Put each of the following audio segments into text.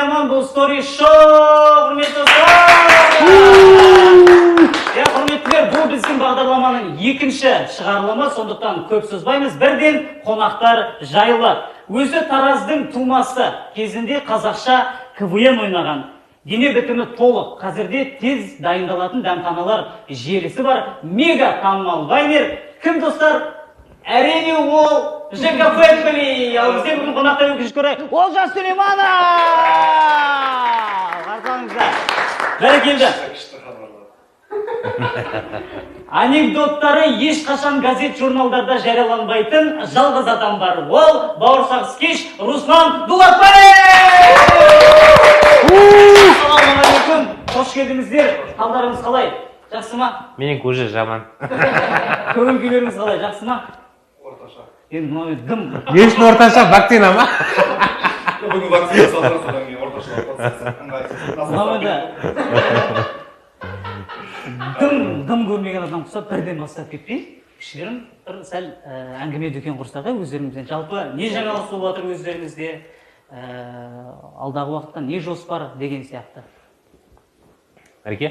Яман, бұл Story Show! Құрметті достар! Құрметтілер, бұл біздің бағдарламаның екінші шығарылымы, сондықтан көп созбаймыз. Бірден қонақтар жайлы. Өзі Тараздың тумасы, кезінде қазақша КВН ойнаған. Дене бітімі толық, қазірде тез дайындалатын дәмханалар желісі бар. Мега танымал вайнер. Кім достар? Әрине ол ЖК Фэмили. Ал бізде бүгін қонақта өкінішке орай Олжас Сүлейманов. Қарсаңыздар. Бәрекелді. Анекдоттары ешқашан газет журналдарда жарияланбайтын жалғыз адам бар. Ол бауырсақ скеш Руслан Дулатбаев. Ассалаумағалейкум. Қош келдіңіздер. Қалдарыңыз қалай? Жақсы ма? Менің көзі жаман. Көңіл күйлеріңіз қалай? Жақсы ма? Орташа. Енді мынау дым. Не үшін орташа? Вакцина ма? Бүгін вакцина салдыр, содан кейін орташа. Мынау енді дым көрмеген адам құсап бірден бастап кетпей, кішігірім бір сәл әңгіме дүкен құрсақ өздеріңізден. Жалпы не жаңалық болып жатыр өздеріңізде, алдағы уақытта не жоспар деген сияқты. Әреке?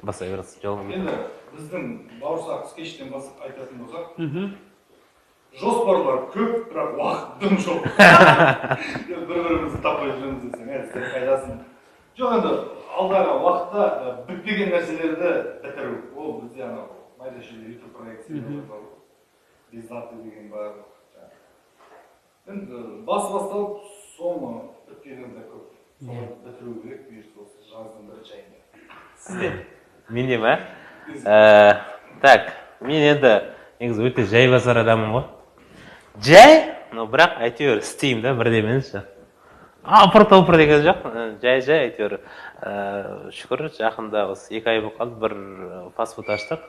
Баса беріңіз, жолың кетті. Енді біздің бауырсақ скештен басып айтатын болсақ, жоспарлар көп, бірақ уақыт дым жоқ. Бір-бірімізді таппай жүреміз десең, сен қайдасың. Жоқ, енді алдағы уақытта бітпеген нәрселерді бітіру. Ол бізде майда-шүйде YouTube проектісі бар. Безаты деген бар. Енді басталып, соңы біткенінде көп. Соны бітіру керек, бұйырса осы жаздың бірінші айында. Сізде? Менде ма? Так, мен енді негізі өте жай басар адамым ғой. Жай, бірақ әйтеуір істеймін да, бірдемені ше. Апыр-топыр деген жоқ, жай әйтеуір. Шүкір, жақында осы 2 ай болып қалды, бір фастфуд аштық.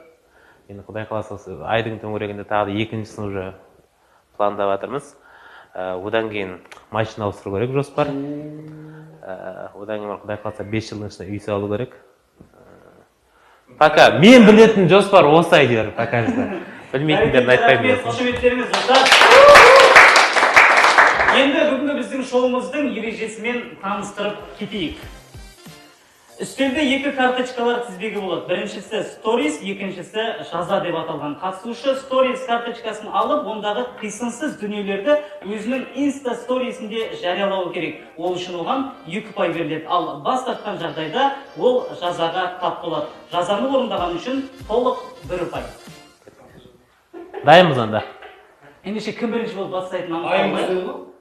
Енді құдай қаласа осы айдың төңірегінде тағы да екіншісін уже пландап жатырмыз. Одан кейін машина ауыстыру керек жоспар. Одан кейін құдай қаласа 5 жылдың ішінде үй салу керек. Пока мен білетін жоспар осы әйтеуір, пока что. Білмейтіндерін айтпаймын. Қошеметтеріңіз достар. Енді бүгінгі біздің шоуымыздың ережесімен таныстырып кетейік. Үстелде 2 карточкалар тізбегі болады. Біріншісі Stories, екіншісі жаза деп аталған. Қатысушы Stories карточкасын алып, ондағы қисынсыз дүниелерді өзінің Insta Storiesінде жариялауы керек. Ол үшін оған 2 пай беріледі. Ал бас тартқан жағдайда ол жазаға тап болады. Жазаны орындаған үшін толық 1 пай. Дайынбыз онда. Ендеше кім бірінші болып бастайтын анықталмай?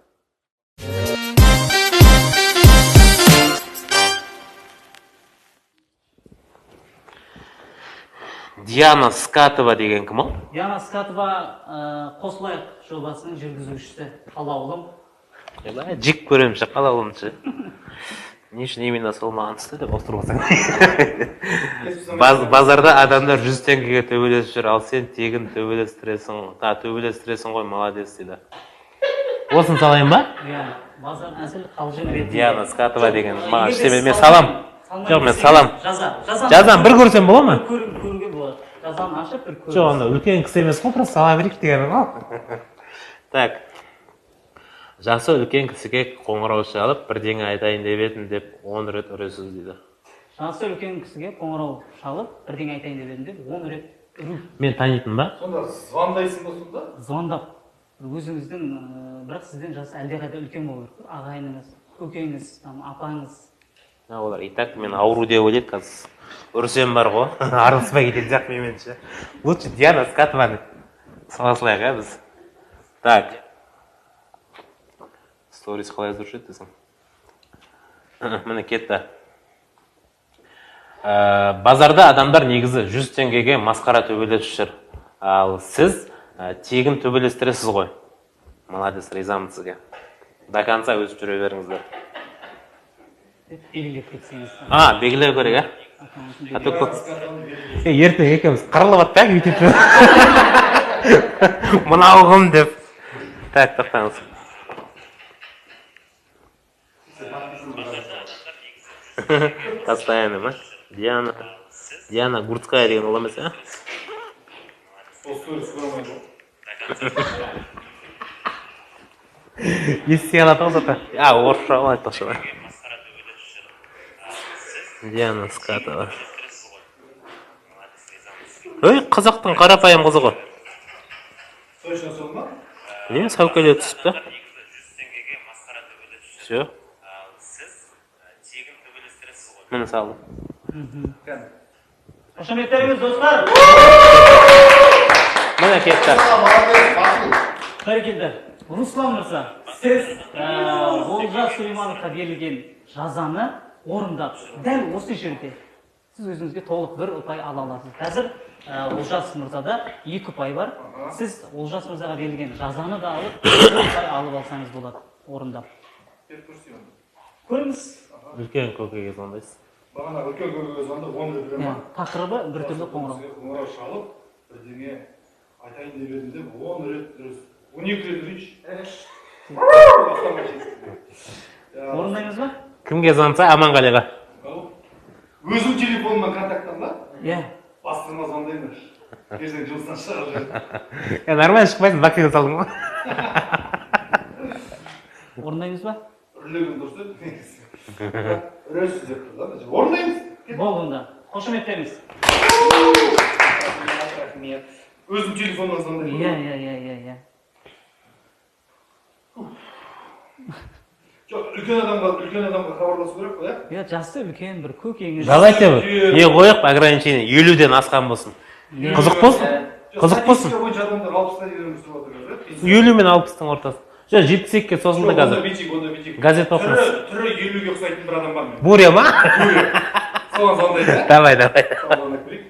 Диана Скатова деген кім ол? Диана Скатова Қосылайық жобасының жүргізушісі. Қалаулым. Жек көремші, қалаулымшы. Не үшін именно сол маған түсті деп остырғасың. Базарда адамдар 100 теңгеге төбелесіп жүр, ал сен тегін төбелестіресің ғой, молодец дейді. Осын салайын ба? Базар әсіл қалжың ретінде. Диана Скатова деген маған іштеме, мен салам. Жоқ, мен салам. Жазам бір көрсем бола ма? Көруге болады. Жазам ашып бір көру. Жоқ, онда үлкен кісі емес қой, просто сала берейік деген ғой. Так. Жақсы үлкен кісіге қоңырау шалып, бірдеңе айтайын деп едім деп 10 рет ұресіз дейді. Жақсы үлкен кісіге қоңырау шалып, бірдеңе айтайын деп едім деп 10 рет ұру. Мен танитын ба? Сонда звондайсың ба сонда? Звондап. Өзіңіздің, бірақ сізден жасы әлдеқайда үлкен болу керек. Ағайыныңыз, көкеңіз, апаңыз. Олар и так мен ауру деп ойлайды қазір. Ұрысем бар ғой, араласпай кететін сияқты меніңше. Лучше Диана Скатованы саласылайық, біз. Так. Сторис қалай жүрші десің? Міне кетті. Базарда адамдар негізі 100 теңгеге масқара төбелесіп жүр. Ал сіз тегін төбелестіресіз ғой. Молодец, ризамын сізге. До конца өсіп жүре беріңіздер. Белгілеп кетсеңіз. Белгілеу керек, ертең екеуміз қырылып аттық үйтіп. Мынау кім деп. Так, тоқтаңыз. Постоянно ма? Диана Гурцкая деген ол емес, а? Есте қалады ғой зато. Орысша ғой айтпақшы. Диана Скатова. Ой, қазақтың қарапайым қызы ғой. Точно сол ма? Не, сәукеле түсіпті. Все. Міне салды. Қошеметтеріңіз достар. Міне кетті. Бәрекелді. Руслан мырза, сіз Олжас Сүлеймановқа берілген жазаны орындап, дәл осы жерде сіз өзіңізге толық бір ұпай ала аласыз. Қазір Олжас мырзада 2 ұпай бар. Сіз Олжас мырзаға берілген жазаны да алып, 1 ұпай алып алсаңыз болады орындап. Көріңіз. Үлкен көкеге звондайсыз. Бағана үлкен көкеге звондап 10 рет берем ба? Тақырыбы біртүрлі қоңырау. Қоңырау шалып, бірдеңе айтайын деп едім деп 10 рет 12 рет үрейінші. Орындаймыз ба? Кімге звонса Аманғалиға. Өзім телефонымнан контакттан ба? Иә. Бастығыма звондаймын. Ертең жұмыстан шығарып жүреді. Нормально шықпайсың, баксиға салдың ғой. Орындаймыз ба? Үрлеген дұрыс еді. Үресіз деп тұр да. Орындаймыз. Болды онда. Қошеметтеріңіз. Өзім телефонымнан звондаймын. Иә. Үлкен адамға хабарласу керек қой, иә? Иә, жасы үлкен бір көкеңіз. Давайте не қойық ограничение 50-ден асқан болсын. Қызық болсын. Статистика бойынша адамдар 60-та деген өмір сүріп отыр. 50 мен 60-тың ортасы. 72-ке созылды қазір. Онда Газет оқыңыз. Түрі 50-ге ұқсайтын бір адам бар мен. Буря ма? Соған звондайды, иә? Давай. Соған звондап көрейік.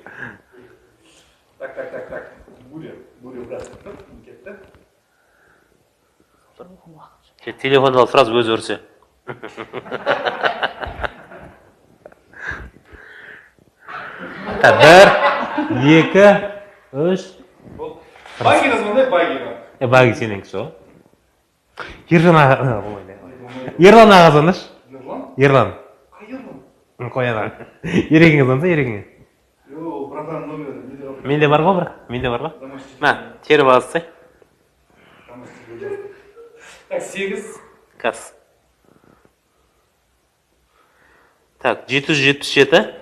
Так. Буря, брат. Кетті. Телефонды алып сразу өзі өрсе. Бір, екі, үш. Байгиға звондайды, Байгиға. Баги сенен кісі ғой. Ерлан аға звондаш. Ерлан. Қай Ерлан? Қоян аға. Ерегіңе звонса, ерегіңе. Йо, братан номері. Менде бар ғой, бірақ? Менде бар ғой? На, теріп алсай. Так, 8. Кас. Так, 777.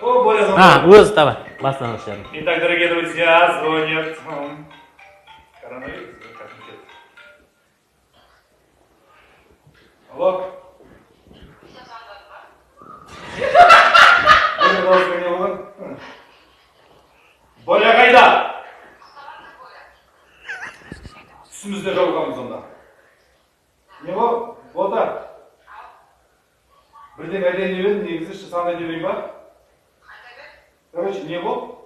О, Боря звонит. Өзі, давай. Басынан ашарым. Итак, дорогие друзья, звонят. Коронавирус? Как не Алло? Боря қайда? Түсімізде жолығамыз онда. Не бол? Бота? Бірден айтайын деп едім, негізі сан айта берейін ба? Короче, не бол?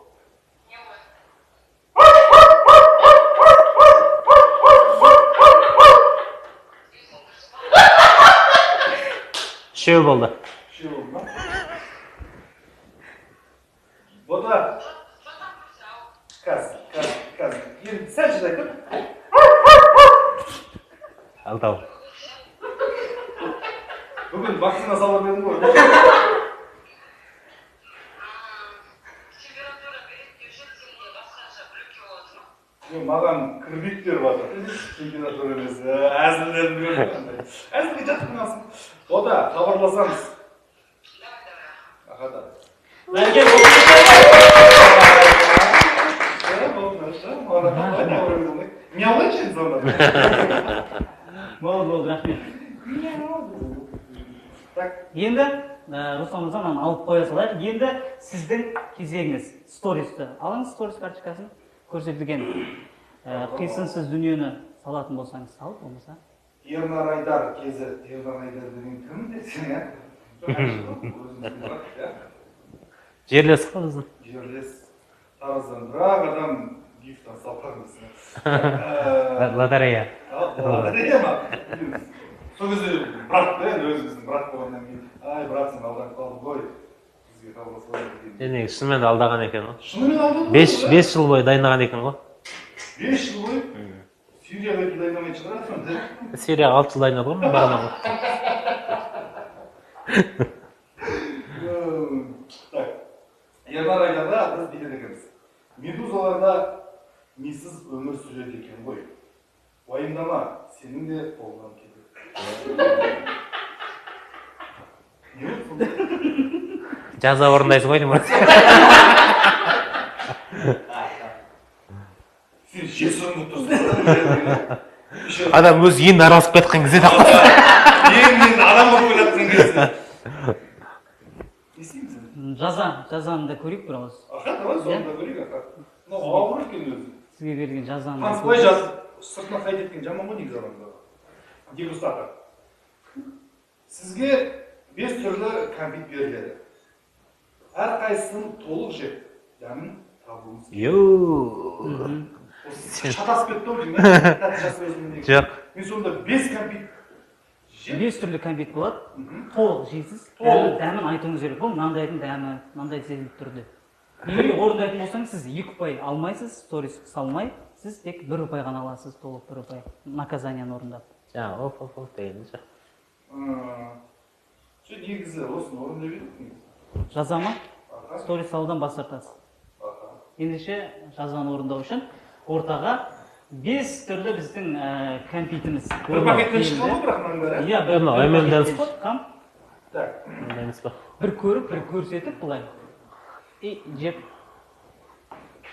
Үшеу болды. Үшеу болды ма? Бота? Каз. Сәл шыдай тұр. Алтау. Бүгін вакцина салып едім ғой. Маған кірбиктер батыр. Температура емес. Әзілдерін көрдім. Әзілге жаттың алсын. Бота, хабарласамыз. Ахада. Не алайыншы сонда? Болды, рахмет. Енді, Руслан мырза, мынаны алып қоя салайық. Енді сіздің кезегіңіз. Стористі. Алыңыз сторис карточкасын. Көрсетілген қисынсыз дүниені салатын болсаңыз салып, болмаса. Ернар Айдар кезі. Ернар Айдар деген кім десең, Жерлес қылызын. Жерлес. Тараздан бірақ адам гифтан салпағымыз. Лотерея. Лотерея ма? Сол кезде брат та, өзіміздің брат болғаннан кейін. Ай, братсың, алдан қалды ғой. Бізге хабарласып Және шынымен де алдаған екен ғой. Шынымен алдың ғой? 5 жыл бойы дайындаған екен ғой. 5 жыл бойы? Сирияға дайындамай шығарасың, да? Сирияға 6 жыл дайындады ғой, мен бағана ғой. Так, Ернар Айдарда біз бүйтеді екенбіз. Медузаларда мисыз өмір сүреді екен ғой. Уайымдама, сенің де қолынан келеді. Не болды сонда? Жаза орындайсың ғой деймін. Сен жесіріңді тұрсың. Адам өз енді араласып кеткен кезде де Енді адам болып ойлатқан кезде. Не істейміз? жазаны да көрейік бір ауыз. Аха, давай соны да көрейік, аха. Ауыр екен өзі. Сізге берген жазаны. Қанқой жазып, сыртына қайт еткен жаман ғой негізі адамда. Дегустатор. Сізге 5 түрлі кәмпит беріледі. Әрқайсысын толық жеп, дәмін табуыңыз керек. Шатасып кетті ау деймін, тәтті жасып өзімдегі. жоқ. Мен сонда 5 кәмпит жеп. 5 түрлі кәмпит болады. Толық жейсіз. Дәмін айтуыңыз керек. Бұл мынандайдың дәмі, мынандай сезіліп тұрды. Егер орындайтын болсаңыз, сіз 2 ұпай алмайсыз, сторис салмай, сіз тек 1 ұпай ғана аласыз, толық 1 ұпай. Наказанияны орындап. Жаңа оп деген жоқ. Негізі осыны орындай бердік негізі. Жаза ма? Сторис салудан бас тартасыз. Ендеше жазаны орындау үшін ортаға 5 түрлі біздің кәмпитіміз. Бір пакеттен шыққан ғой бірақ мынаның бәрі. Иә, бір көріп, бір көрсетіп бұлай. И жеп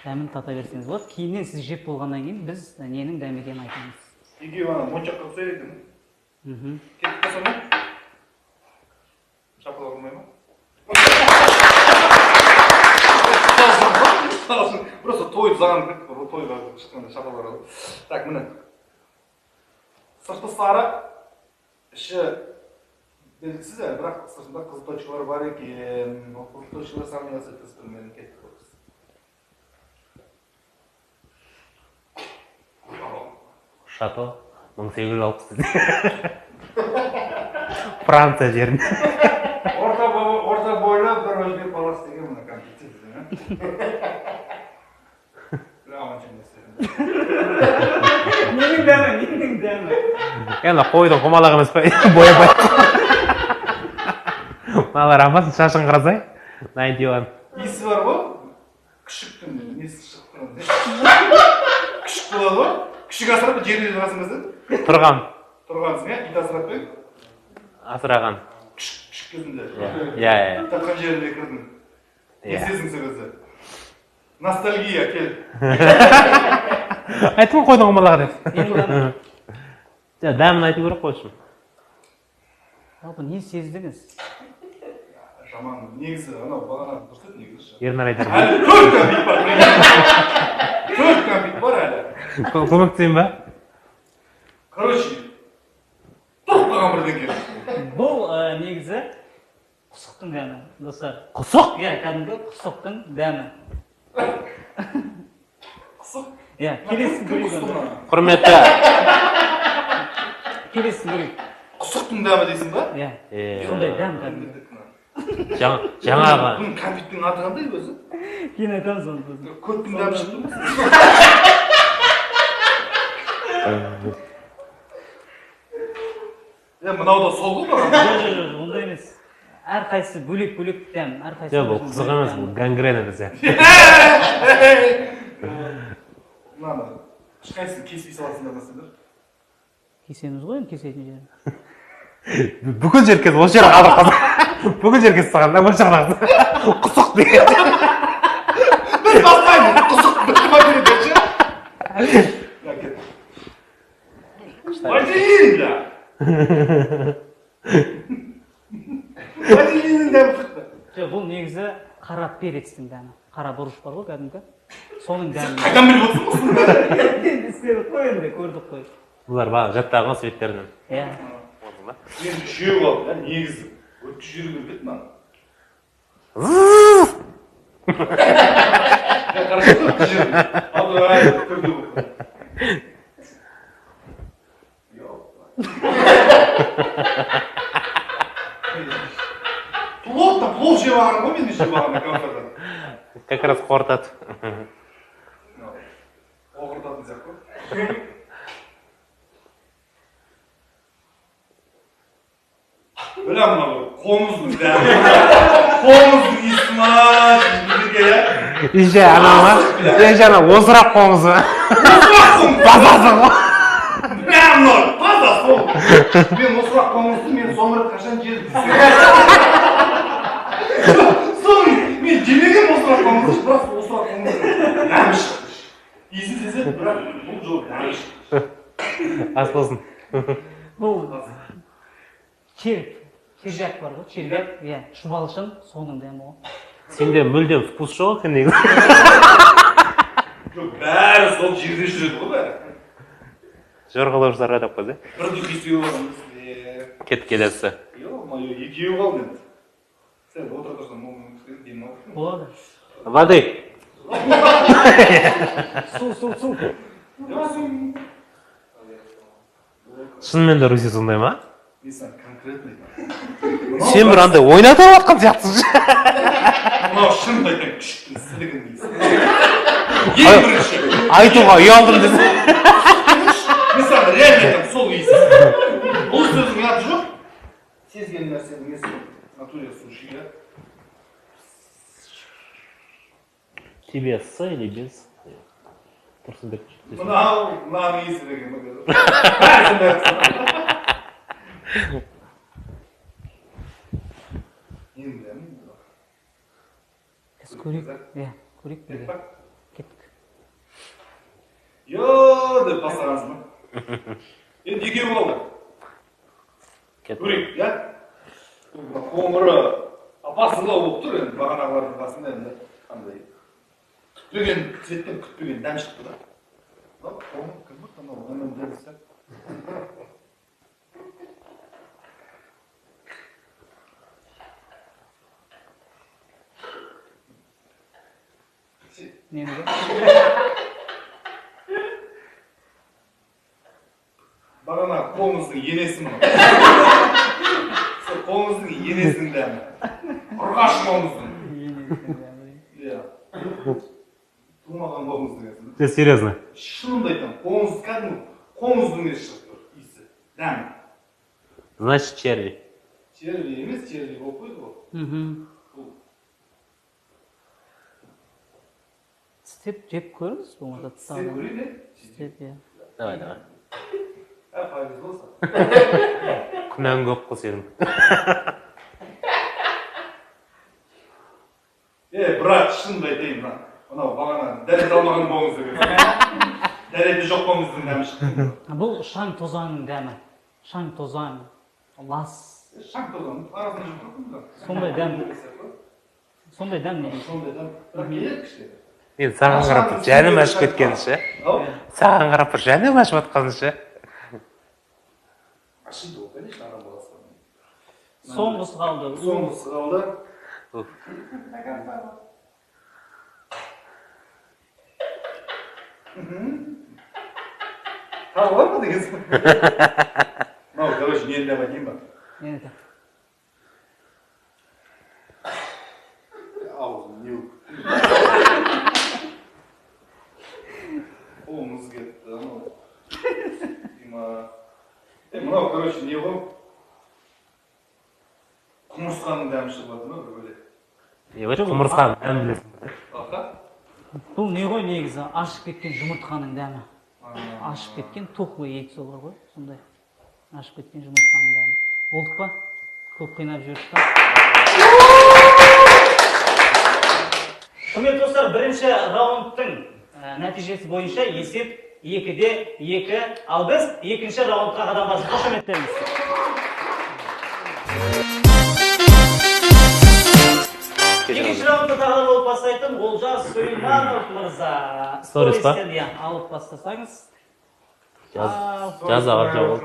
дәмін тата берсеңіз болады. Кейіннен сіз жеп болғаннан кейін біз ненің дәмі екенін айтамыз. Екеуі ана моншаққа ұқсайды екен. Кетіп қалса ма? Шапалақ ұрмай ма? Просто тойды заған кетті, тойға шыққанда шапалақ ұрады. Так, міне. Сырты сары, іші белгісіз әлі, бірақ сыртында қызыл точкалар бар екен. Қызыл точкалар сармиясы түстірмен кетті көріпсіз. Шато 1860. Франция жерінде. Орта бойлы бір өзбек баласы деген мына кәмпит. Ненің дәмі? Енді қойдың құмалақ емес па? Боябай. Мыналар амасын шашын қарасай. 91. Иісі бар ғой? Күшіктің несі шығып тұрады. Күшік болады ғой? Күшік асырап жерде тұрасың ба? Тұрғансың, иә? Ит асырап қой? Асыраған. Күшік кезінде. Иә. Тапқан жеріне кірдің. Не сездің сол кезде? Ностальгия, кел. Айтым қойдың құмалағы деп. Дәмін айту керек қой үшін. Жалпы не сездіңіз? Жаман, негізі, анау бағана дұрыс еді негізі. Ернар айтар. Әлі 4 кәмпит бар. 4 кәмпит бар әлі. Көмектесейін ба? Короче, тұрып қалған бірдеңке. Бұл негізі құсықтың дәмі, достар. Құсық? Иә, кәдімгі құсықтың дәмі. Құсық? Иә, келесін көрейік. Құрметті. Келесін көрейік. Құсықтың дәмі дейсің ба? Иә, сондай дәм кәдімгі. Жаңағы. Бұның кәмпиттің аты қандай өзі? Кейін айтамыз оны. Көттің дәмі шықты ма? Мынау да сол ғой маған? Жоқ, ондай емес. Әрқайсысы бөлек-бөлек дәм. Жоқ, бұл қызық емес, бұл гангрена бізде. Мынаны, ешқайсысын кеспей саласыңдар ма сендер? Кесеміз ғой, кесетін жерін. Бүкіл жер кес, осы жер қалдық қазір. Бүкіл жер кес саған, осы жер қалдық. Құсық деген. Біз бастаймыз, құсық бұтыма береді. Вазелин, бля! Вазелиннің дәмі шықты. Жоқ, бұл негізі қара перецтің дәмі. Қара бұрыш бар ғой, кәдімгі. Соның дәмі. Қайдан біліп отырсың ба? Енді істедік қой енді, көрдік қой. Бұлар баға жаттаған светтерінен. Иә. Енді үшеу алып, негізі. Өткі жүру көргет маған. Қарашы, өткі жүру. Ал, көрді бұл. Плов жеп ағырым ғой мен жеп ағырым кафедан. Как раз қортады. Оғыртатын сияқты ғой. Білем мынау қомыздың дәмі. Қомыздың иісі ма? Еше ана ма? Еше ана озырақ қомызы. Озырақ қомыз! Базасы ғой. Говно! Таза сол! Мен осы сұрақ қойыңызды, мен соңғы рет қашан жедім. Мен жемеген осы сұрақ қойыңызды, бірақ осы сұрақ қойыңызды дәмі шықты. Иісі сезеді, бірақ бұл жол дәмі шықты. Ас болсын. Бұл червяк бар ғой, червяк, иә, шұбалшын, соның дәмі ғой. Сенде мүлдем вкус жоқ екен негізі. Жоқ, бәрі сол жерде жүреді ғой бәрі. Жорғалаушыларға деп қойды. Бір дүкесеуі бар емес. Кет келесі. Ё-моё, екеуі қалды енді. Сәл отыра тұрсам, оның демалып. Болады. Воды. Су. Шынымен де Руси сондай ма? Мен саған конкретный. Сен бір андай ойнатып жатқан сияқтысың. Мынау шынымды айтайын, күшіктің сілігін дейсің. Ең бірінші. Айтуға ұялдым десің. Мен саған реально айтамын, сол иісі. Бұл сөздің аты жоқ. Сезген нәрсенің несі натуре суши, да? Тебе с или без? Тұрсынбек. Мынаның иісі деген бәрі сондай ақса. Енді Көрейік, иә, көрейік бірге. Кеттік. Йоо деп бастағансың ба? Енді екеуі қалды. Көрейік, иә? Қоңыры апасылау болып тұр енді, бағанағылардың басында енді қандай күтпеген, цветтен күтпеген дәм шықты да. Қоңыр кім бұр, анау онымен дәмісі. Нені де? Бағана қолыңыздың енесін ба? Сол қолыңыздың енесінің дәмі. Ұрғаш қолыңыздың. Иә. Тумаған қолыңыздың есі. Ты серьезно? Шынымды айтамын, қолыңыз кәдімгі қолыңыздың есі шығып тұр, иісі. Дәмі. Значит, черви. Черви емес, черви болып қойды ғой. Тістеп жеп көріңіз, болмаса Сен көрейін, е? Тістеп, иә. Давай. Пайыз болса. Күнәң көп қой сенің. Брат, шынымды айтайын, мынау бағана дәрет алмаған болыңызды көрсін. Дәреті жоқ болыңыздың дәмі шықты. Бұл шаң тозаңның дәмі. Шаң тозаң, лас. Шаң тозаңның арасында жүріп тұрмын да. Сондай дәм. Сондай дәм не? Сондай дәм. Бірақ келеді кішкене. Мен саған қарап жәнім ашып кеткенше. Саған қарап жәнім ашып жатқанынша. Ашиды ол, конечно, арам боласың. Соңғысы қалды. Соңғысы қалды. Тағы бар ма дегенсің? Мынау, короче, нені деп айтайын ба? Нені де? Аузым не өк. Қолымыз кетті, анау. Мынау, короче, не ғой? Құмырсқаның дәмі шығып ма, бір бөлек. Не ғой, құмырсқаның дәмі білесің. Ақа? Бұл не ғой негізі? Ашып кеткен жұмыртқаның дәмі. Ашып кеткен тухлый ет солар ғой, сондай. Ашып кеткен жұмыртқаның дәмі. Болдық па? Көп қинап жүрдік па? Құрметті достар, бірінші раундтың нәтижесі бойынша есеп 2-2, ал біз екінші раундқа қадам басып қошеметтеріміз. Екінші раундты тағы болып бастайтын Олжас Сулейманов мырза. Сторис па? Алып бастасаңыз. Жазаға жауап.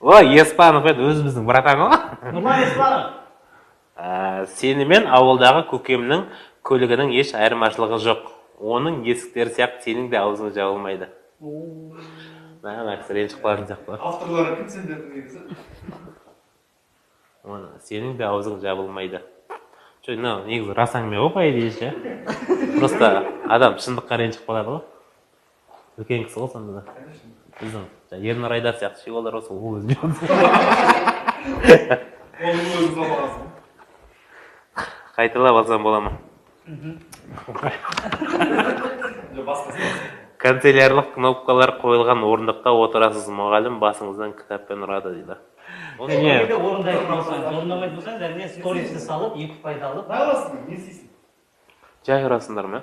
Ой, Еспанов еді, өзіміздің братан ғой. Нұрлан Еспанов. Сені мен ауылдағы көкемнің көлігінің еш айырмашылығы жоқ. Оның есіктері сияқты сенің де аузың жабылмайды. Мәксір ренжіп қалатын сияқты. Авторлары кім сендердің негізі? Сенің де аузың жабылмайды. Негізі рас әңгіме ғой, по идее ше. Просто адам шындыққа ренжіп қалады ғой. Үлкен кісі ғой сонда да. Біздің Ернар Айдар сияқты шиғалар осы ол өзі жоқ. Оның өзі замағасың. Қайталап алсам бола ма? Басқасы. Канцелярлық кнопкалар қойылған орындыққа отырасыз, мұғалім басыңыздан кітаппен ұрады дейді. Оны не? Егер орындайтын болсаңыз, орындамайтын болсаңыз, әрине стористі салып, екі пайда алып. Не қыласың, не істейсің? Жай ұрасыңдар ма?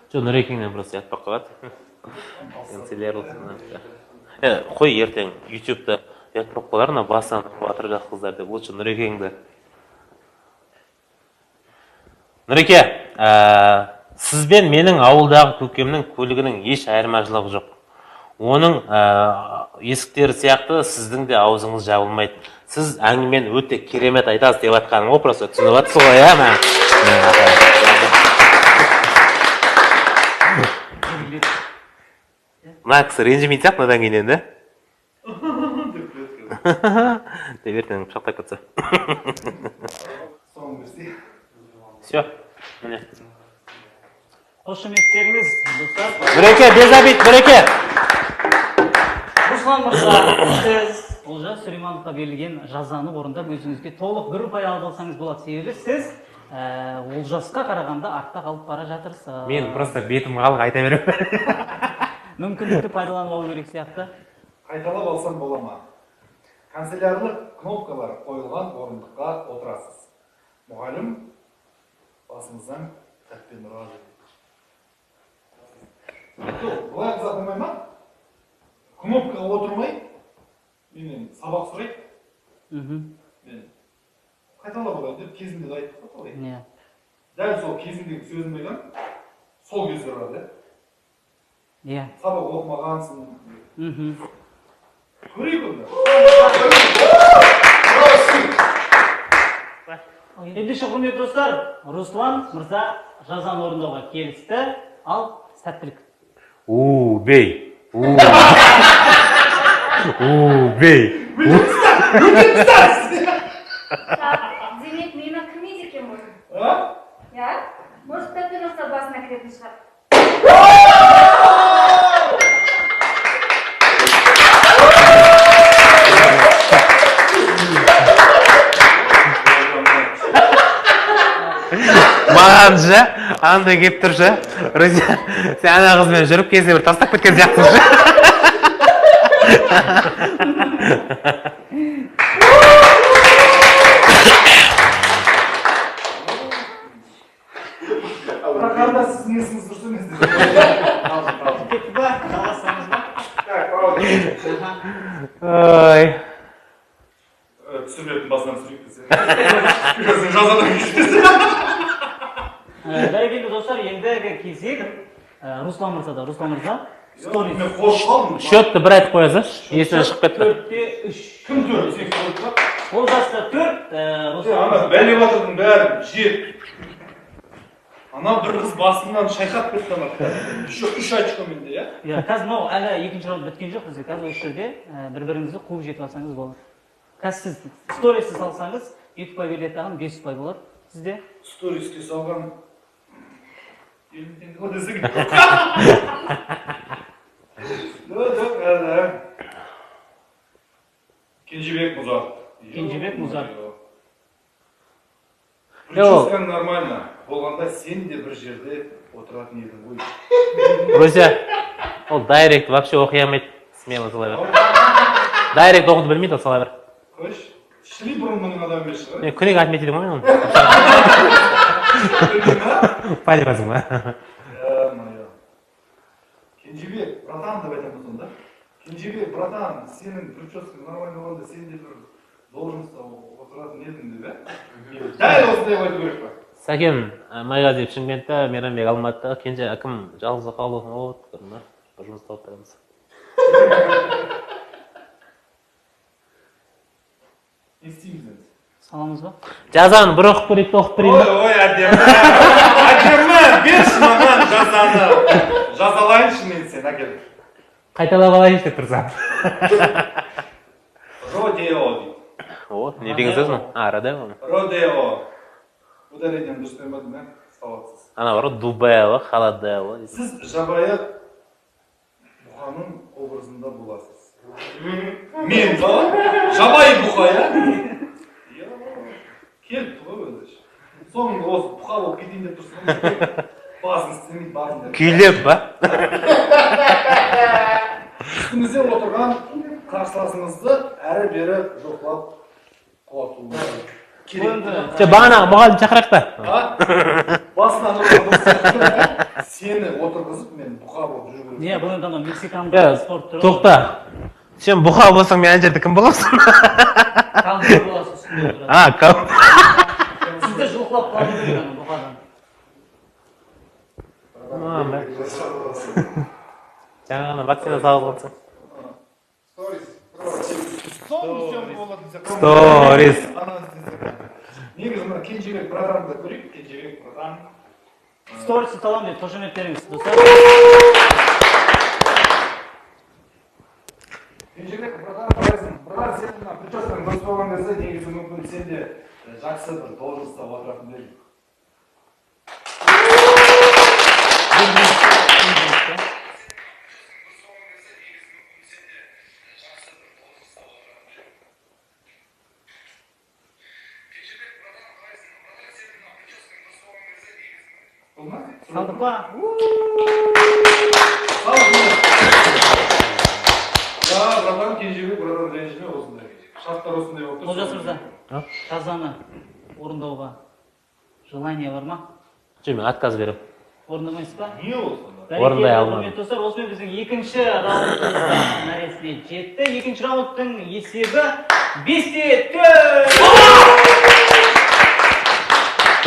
Жо, Нұрекеңнен просто ятпақ қалады. Канцелярлық кнопка. Қой ертең ютубта ятпақ қаларына басынан батыр жақсыздар деп. Лучше Нұрекеңді. Нұреке, сізбен менің ауылдағы көкемнің көлігінің еш айырмашылығы жоқ. Оның есіктері сияқты сіздің де аузыңыз жабылмайды. Сіз әңгімені өте керемет айтасыз деп жатқаным ғой, просто түсініп жатсыз ғой, иә ма? Мына кісі ренжімейтін сияқты мынадан кейін енді. Деп ертең пышақтап кетсе. Соңғы берсе. Все, міне. Қошеметтеріңіз, достар. Нұреке, без обид, Нұреке! Руслан мырза, сіз Олжас Сүлеймановқа берілген жазаны орындап өзіңізге толық бір ұпай алып алсаңыз болады. Себебі сіз Олжасқа қарағанда артта қалып бара жатырсыз. Мен просто бетім қалық айта беремін. Мүмкіндікті пайдаланып алу керек сияқты. Қайталап алсам бола ма? Канцелярлық кнопкалар қойылған орындыққа отырасыз. Мұғалім басыңыздан кітаппен ұрады. Бұлай қыза қоймай ма? Кнопкаға отырмай, менен сабақ сұрайды. Мен қайталап алайын деп кезінде де айттық қой. Дәл сол кезіндегі сөзін айтам, сол кезде ұрады. Сабақ оқымағансың. Көрейік онда. Ендеше құрметті достар, Руслан мырза жазаны орындауға келісті. Ал сәттілік. Бей. Бей. Демек, мені кірмейді екен бұл. А? Я? Может, кітаппен ұрса басына кіретін шығар. Маған жа, андай кеп тұр жа. Рузия, сен ана қызбен жүріп кезде бір тастап кеткен сияқтысың жа. Бірақ анда сіздің есіңіз дұрыс емес деді. Кетті ба? Жалғастырамыз ба? Ой. Түсірметін басынан түсірейік десе. Өзің жазадан кешіресің. Бәрекелді достар, ендігі кезек Руслан мырзада. Руслан мырза, сторис. Мен қош қалдым. Счетты бір айтып қоясыз, есінен шығып кетті. 4-3. Кім төрт? Сен көріп тұр? Ол жаста 4, Руслан Ана бәле батырдың бәрі жет. Ана бір қыз басымнан шайқап кетті ана. Үш очко менде, иә? қазір мынау әлі екінші раунд біткен жоқ бізде. Қазір осы жерде бір-біріңізді қуып жетіп алсаңыз болады. Қазір сіз стористі салсаңыз 2 ұпай беріледі ағын 5 ұпай болады. Сізде? Сториске салған 50 теңге ғой десең. Жоқ, әлі. Кенжебек Музарт. Кенжебек Музарт. Прическаң нормально. Болғанда сен де бір жерде отыратын едің ғой. Рузия, ол дайрект вообще оқи алмайды. Смело солай бер. Дайрект оқуды білмейді, ол солай бер. Қойш, шли бұрынның адам емес шығар. Мен күнек отметили ма мен оны? Палевазың ба? Кенжебек, братан деп айтамын сонда. Кенжебек, братан, сенің прическаң нормально болғанда сен де бір должностьта отыратын едің деп, ә? Дәл осындай айту керек па? Сәкен, Майғазиев Шымкентте, Мейрамбек Алматыда, Кенже әкім жалғыз қалуын отыр ма? Бір жұмыс тауып береміз. Не істейміз енді? Саламыз ба? Жазаны бір оқып берейік, оқып берейін ба? Ой, әдемі! Әдемі! Берші маған жазаны! Жазалайыншы мен сен, әкел. Қайталап алайыншы деп тұрсам. Родео дейді. О, не деген сөз ма? Родео ма? Родео. Ударением дұрыс қоймадым, ә? Сауатсыз. Ана бар ғой, Дубаева, Халадео. Сіз жабайы бұқаның образында боласыз. Мен ба? Жабайы бұқа, ә? Келіпті ғой өзі. Соңында осы бұқа болып кетейін деп тұрсың. Басын істемейді, басын деп. Күйлеп ба? Үстіңізде отырған қарсыласыңызды әрі бері жоқлап құлатуы керек. Бағана мұғалім шақырайық та. Басынан сені отырғызып мен бұқа болып жүргізіп. Не, бұл енді мексикан спорт түрі. Тоқта. Сен бұқа болсаң, мен жерде кім боласың? Калды боласың үстінде отырады. Калды. Сізді жұлқылап қалды деген бұқадан. Жаңағына вакцина салып қалсың. Сторис. Негізі мына Кенжебек братанды көрейік. Кенжебек братан. Сторисі талам деп қошемет беріңіз, достар. Кенжебек братан қалайсың? Брат, сен мына прическаң дұрыс болған кезде негізі мүмкін сен де жақсы бір должностьта отыратын дедің. Салдық па? Братан Кенжебек братан ренжіме осындай. Шарттар осындай болып тұр. Олжас мырза, жазаны орындауға желание бар ма? Жоқ, мен отказ берем. Орындамайсыз ба? Не болсын? Орындай алмадым. Достар, осымен біздің екінші раундымызда мәресіне жетті. Екінші раундтың есебі 5-4.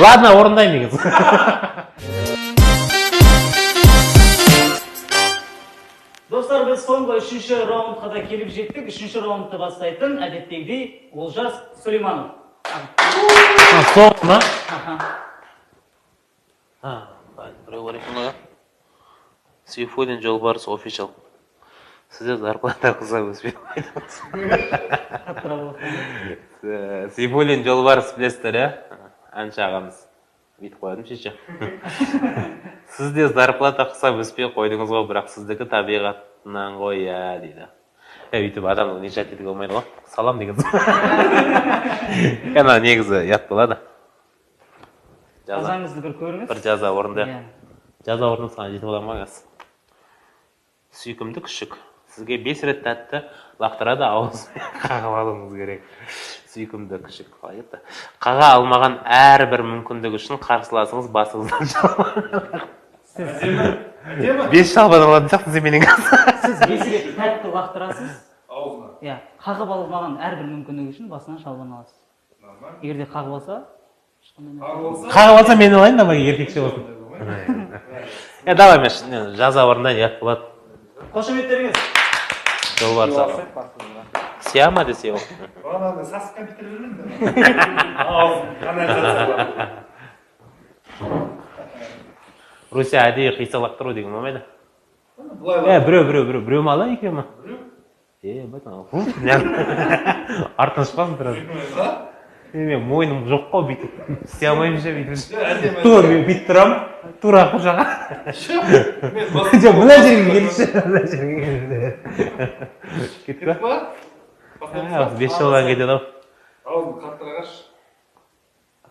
Ладно, орындаймын негізі. Достар, біз соңғы үшінші раундқа да келіп жеттік. Үшінші раундты бастайтын әдеттегідей Олжас Сүлейманов. Соң ма? Біреу көрейін ғой. Сейфуллин Жолбарыс офficial. Сізде зарплата қыза өспей қойдыңыз. Сейфуллин Жолбарыс білесіздер, әнші ағамыз. Бүйтіп қойдым шеше. Сізде зарплата қыса өспей қойдыңыз ғой, бірақ сіздікі табиғатынан ғой, дейді. Өйтіп адамның не жат етіге болмайды ғой. Салам деген. Кәна негізі ят болады. Жазаңызды бір көріңіз. Бір жаза орынды. Жаза орынды саған жетіп одан мағас. Сүйкімді күшік. Сізге 5 рет тәтті лақтырады, ауызбен қағып алуыңыз керек. Сүйкімді күшік. Қаға алмаған әрбір мүмкіндік үшін қарсыласыңыз басыңыздан шалбан. 5 шалбан алатын сияқты сен Сіз 5 рет тәтті лақтырасыз. Аузына. Қағып алмаған әрбір мүмкіндік үшін басынан шалбан аласыз. Егерде қағып алса, қағып алса мен алайын, давай еркекше болсын. Давай мен жаза орындайын, ят болады. Қошеметтеріңіз. Жолбарыс ағам. Сияма десе ол. Бағанағы сасық компьютер бермейді. Руся әдейі қиса лақтыру деген болмайды. Бұлай Біреу ма ала екен ма? Артын шықпасын тұрады. Мен мойным жоқ қой бүйтіп. Істей алмаймын ше бүйтіп. Тура мен бүйтіп тұрам, тура ақыр жаға. Жоқ, мына жерге келші. Кетті ба? 5 жылдан кетеді ау. Аузын қаттырағаш.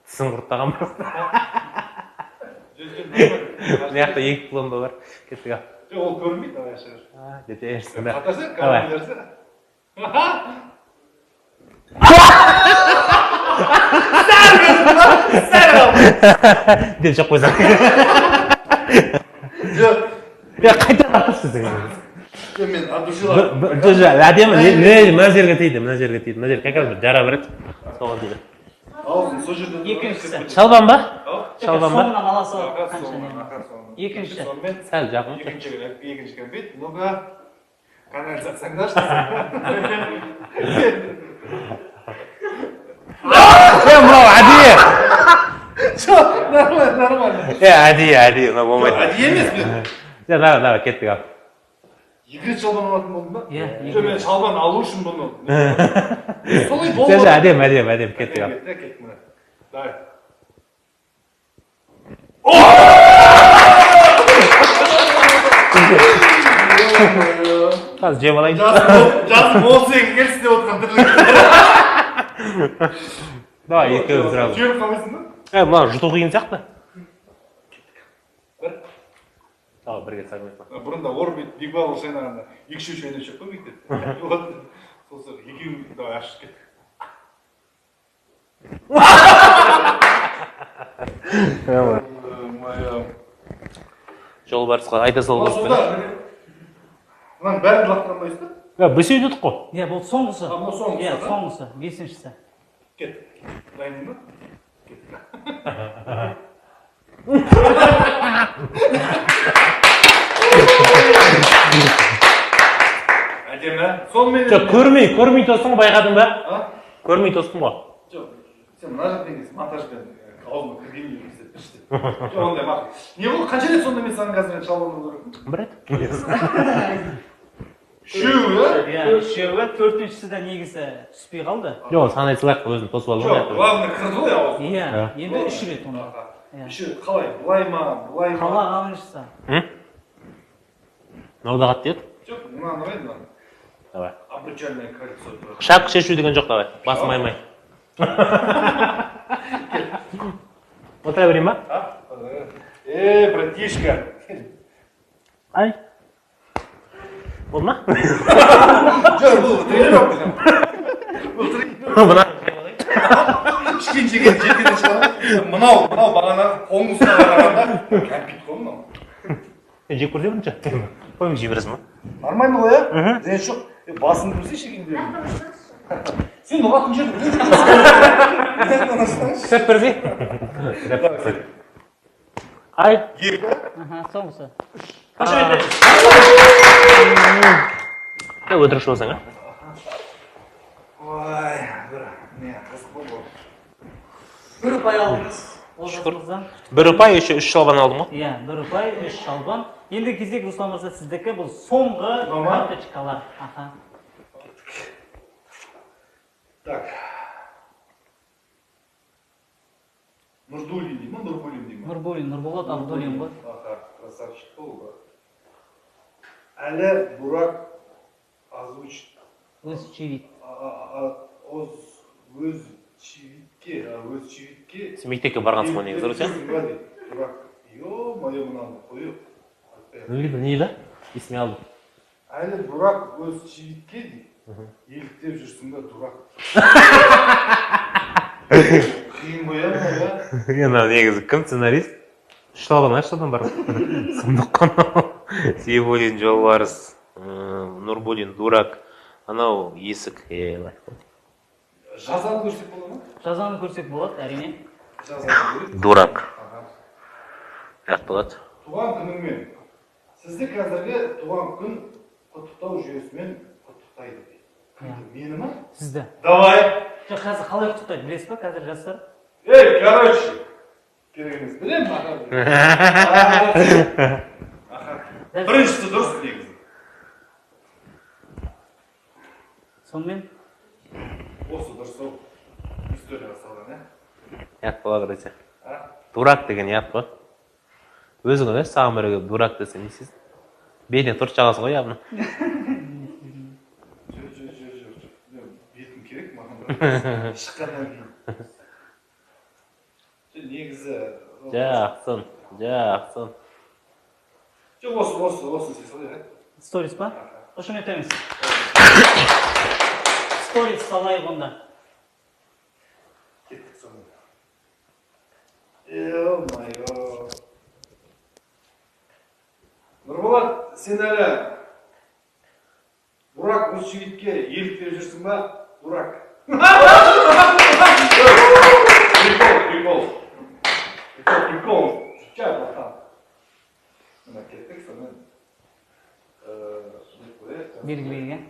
Тісін құрттаған ба? Мияқта 2 пломба бар. Кеттік ау. Жоқ, ол көрінбейді, давай шығыр. Деп жайырсың да. Қатарсың, камераны берсің. Деп жоқ қойсаң. Жоқ. Қайта қақтырсыз деген. Мен адушилар. Әдемі, мына жерге тейді, мына жерге тейді. Мына жерге как раз бір жара береді. Соған тейді. Аузын сол жерден. Екіншісі. Шалбан ба? Шалбан ба? Соңынан ала салып қанша не. Екінші. Сәл жағым. Екінші кәмпет. Ну-ка. Канализацияңды Мынау әдейі. Жоқ, нормально. Әдейі, мынау болмайды. Әдейі емес мен. Давай, кеттік ау. 2 рет шалбан алатын болдым ба? Иә. Жоқ, мен шалбан алу үшін бұны. Солай болмады. Әдем, кеттік ау. Кеттік мына. Давай. Қазір жем алайын. Жазым 18 келсі деп отқан тірлік. Давай, екеуіміз сразу. Жүйеліп қалмайсың ба? Мынау жұту қиын сияқты. Tamam, бірге сәлемет. Бұрында орбит биг бал ойнағанда екі үш ойнап шығып қой мектепте. Сосын екеуі давай ашып кеттік. Жолбарысқа айта салғызып бер. Мынаның бәрін лақтырамайсыз ба? Ya biz ödüdük o. Иә, бұл соңғысы. Бұл соңғысы, Иә, да? соңғысы, бесіншісі. Кет. Дайын ба? Әдемі. Сонымен... Жоқ, көрмей тостың ғой, байқадың ба? Көрмей тостың ғой. Жоқ, сен мына жерден келесің, монтажбен аузыма кіргенге істеп ішті. Жоқ, ондай мақұл. Не болды, қанша рет сонда мен саған қазір шалбарымды көрдім? Бір рет. Үшеуі? Иә, үшеуі, төртіншісі де негізі түспей қалды. Жоқ, санай сылақ өзін тосып алдым. Жоқ, главный кірді ғой аузыма. Иә, енді үш рет оны. Үш рет қалай? Бұлай ма? Қалағанышса. Мынау да қатты еді? Жоқ, мынаны рай, мынаны. Давай. Обручальное кольцо. Шапка шешу деген жоқ, давай. Басым аймай. Отыра берейін ба? Братишка. Ай. Болды ма? Жоқ, бұл тренировка. Мына. Кішкеншеге жеткенде шығады. Мынау бағана қолың ұстап қарағанда кәмпит қой мынау. Жеп көрсе бірінші. Қойым жей бересің ба? Нормально ғой, иә? Зен жоқ. Басын көрсейші екендер. Сен ұғатын жерді білесің. Сәт берсей. Ай. Екі. Соңғысы. Қашан етеді? Өтірікші болсаң, а? Ой, не, қызық болды. Бір ұпай алдыңыз. Бір ұпай, үш шалбан алдым ғой? Иә, бір ұпай, үш шалбан. Енді кезек Руслан мырза сіздікі, бұл соңғы карточкалар. Так. Нұрдулин дей ма, Нұрбулин дей ма? Нұрбулин, Нұрболат Абдулин ғой. Аха, красавчик болды. Әлі Бурак озвучит. Өзчевит. Өзчевитке. Сен мектепке барғансың ғой негізі, Руся? Бурак. Ё-моё, мынаны қойып. Не да? Есіме алдым. Әлі Бурак Өзчевитке дейді. Еліктеп жүрсің ба, дурак. Қиын қоя ма, ба? Енді негізі кім сценарист? Шалбан ашыдан бар. Сұмдық қана. Сейфуллин, Жолбарыс, Нұрбулин, Дурак. Анау есік. Жазаны көрсек болады ма? Жазаны көрсек болады, әрине. Жазаны көрсек. Дурак. Рахат болады. Туған күніңмен. Сізді қазіргі туған күн құттықтау жүйесімен құттықтайды. Мені ма? Сізді. Давай. Жоқ, қазір қалай құттықтайды, білесіз ба, қазір жастар? Ей, короче. Керек емес. Білем, аха. Біріншісі дұрыс негізі. Сонымен? Осы дұрыс ол. Историяға салған, ә? Ят болады, Руся. Дурак деген ят қой. Өзің өз саған бірге дурак десе не істейсің? Бетіне тұрт жағасы ғой, яғына. Бетім керек маған шыққаннан кейін. Негізі... Жақсын. Жоқ, осы сесілер, ә? Сторис па? Қошемет емес. Сторис салайық онда. Кеттік сонда. Ё-майо. Нұрболат, сен әлі Бурак Өзчевитке еліктеп жүрсің ба? Бурак. Прикол. Жа, братан. Мына кеттік сонымен. Белгілейген.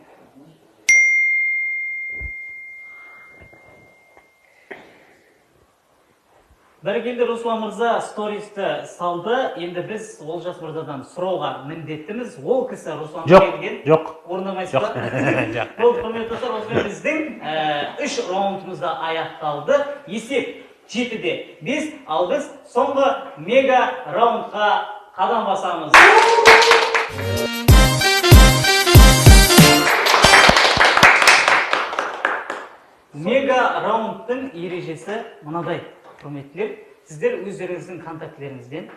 Бәрекелді Руслан мырза стористі салды. Енді біз Олжас мырзадан сұрауға міндеттіміз. Ол кісі Руслан келген. Жоқ. Орындамайсыз ба? Бұл құрметті достар, осымен біздің 3 раундымыз да аяқталды. Есеп 7-де 5, ал біз соңғы мега раундқа қадам басамыз. Мега раундтың ережесі мынадай. Құрметтілер, сіздер өздеріңіздің контактілеріңізден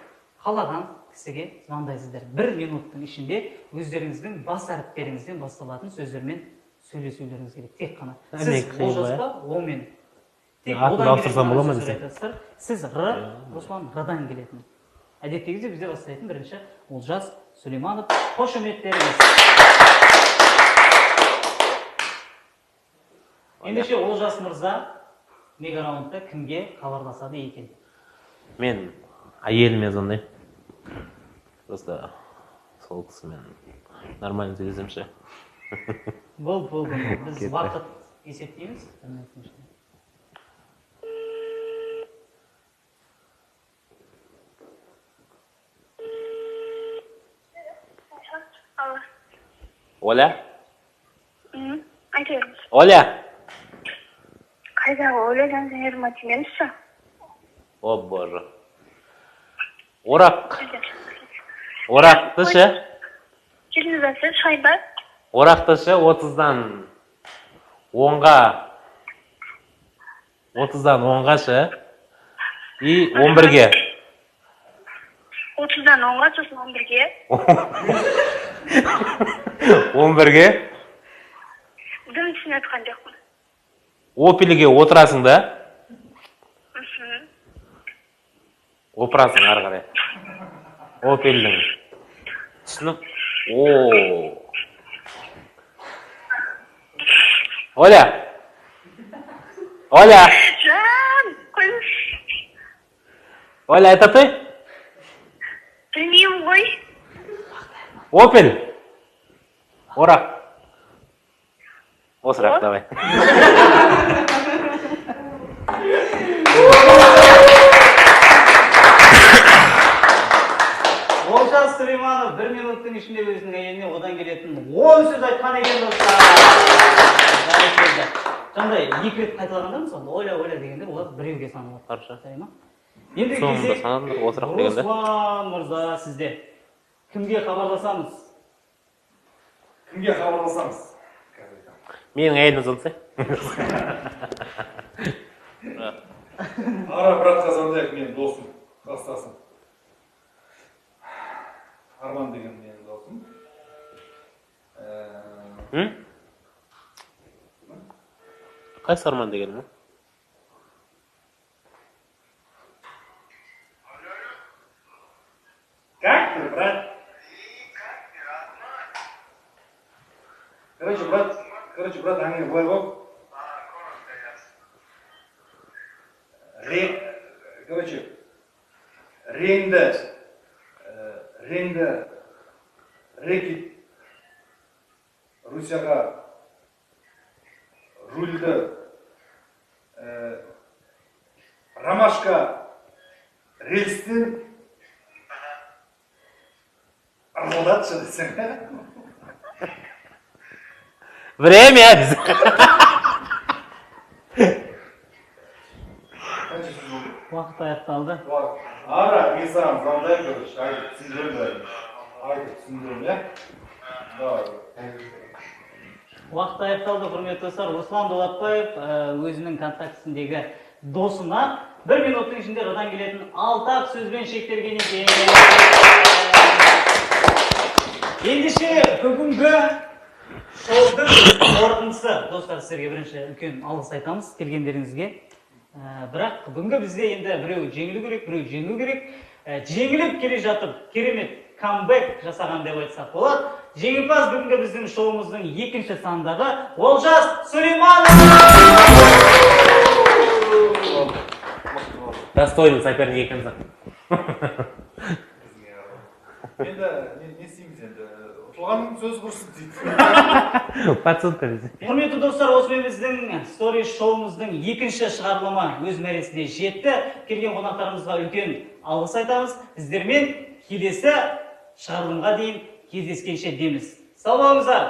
қалаған кісіге звондайсыздар. 1 минуттың ішінде өздеріңіздің бас әріптеріңізден басталатын сөздермен сөйлесулеріңіз керек. Тек қана. Сіз Олжаспа О-мен. Тек одан келетін сөздер айтасыздар. Сіз Р, Руслан Р-дан келетін. Әдеттегіде бізде бастайтын бірінші Олжас Сүлейманов. Қошеметтеріңіз. Ендеше Олжас мырза мегараундта кімге хабарласады екен? Мен әйеліме звондаймын. Просто сол кісімен нормально сөйлесемші. Болды. Біз уақыт есептейміз. Оля? Айтыңыз. Оля? Қайдағы Олядан сендеріме тимеңізші? О, боже. Орақты ше? Келіңіз әсі, шайба? Орақты ше 30-дан 10-ға ше? И 11-ге. 30-дан 10-ға, сосын 11-ге. 11-ге? Дым түсін өтқан жоқпын. Опеліге отырасың да? Опырасың ары қарай. Опелдің. Түсініп? Оля! Оля! Жан! Қойыңыз. Оля, это ты? Білмеймін ғой. Опель! Орақ. Осырақ, давай. Олжас Сүлейманов 1 минуттың ішінде өзінің әйеліне одан келетін 10 сөз айтқан екен достар. Жандай 2 рет қайталағанда мысалы Оля дегенде олар біреуге саналады. Қаршы. Енді соңында санадым, осырақ дегенде. Руслан мырза сізде. Кімге хабарласамыз? Кімге хабарласамыз? Менің әйелім звондасай. Ара братқа звондайық, менің досым, кластасым. Арман деген менің досым. Қайсы Арман деген? Как ты, брат? Короче, брат, они былай болып. Реңді рекет Русияға рульді ромашка рельстен армадатшы десең. Время! Уақыт аяқталды. Ара, мен саған звондайын, короче, айтып түсіндірем, иә? Давай. Уақыт аяқталды, құрметті достар. Руслан Дулатбаев өзінің контактісіндегі досына 1 минуттың ішінде Р-дан келетін 6 сөзбен шектелген екен. Ендеше бүгінгі шоудың қорытындысы, достар, сіздерге бірінші үлкен алғыс айтамыз келгендеріңізге. Бірақ бүгінгі бізде енді біреу жеңілу керек, біреу жеңу керек. Жеңіліп келе жатып, керемет камбэк жасаған деп айтсақ болады. Жеңімпаз бүгінгі біздің шоуымыздың 2-ші санындағы Олжас Сүлейманов! Достойный соперник екенсің. Енді не істейміз енді? Ұтылғанның сөз құрсын дейді. Подсудка бізде. Құрметті достар, осымен біздің сторис шоуымыздың 2-ші шығарылымы өз мәресіне жетті. Келген қонақтарымызға үлкен алғыс айтамыз. Сіздермен келесі шығарылымға дейін кездескенше дейміз. Сау болыңыздар!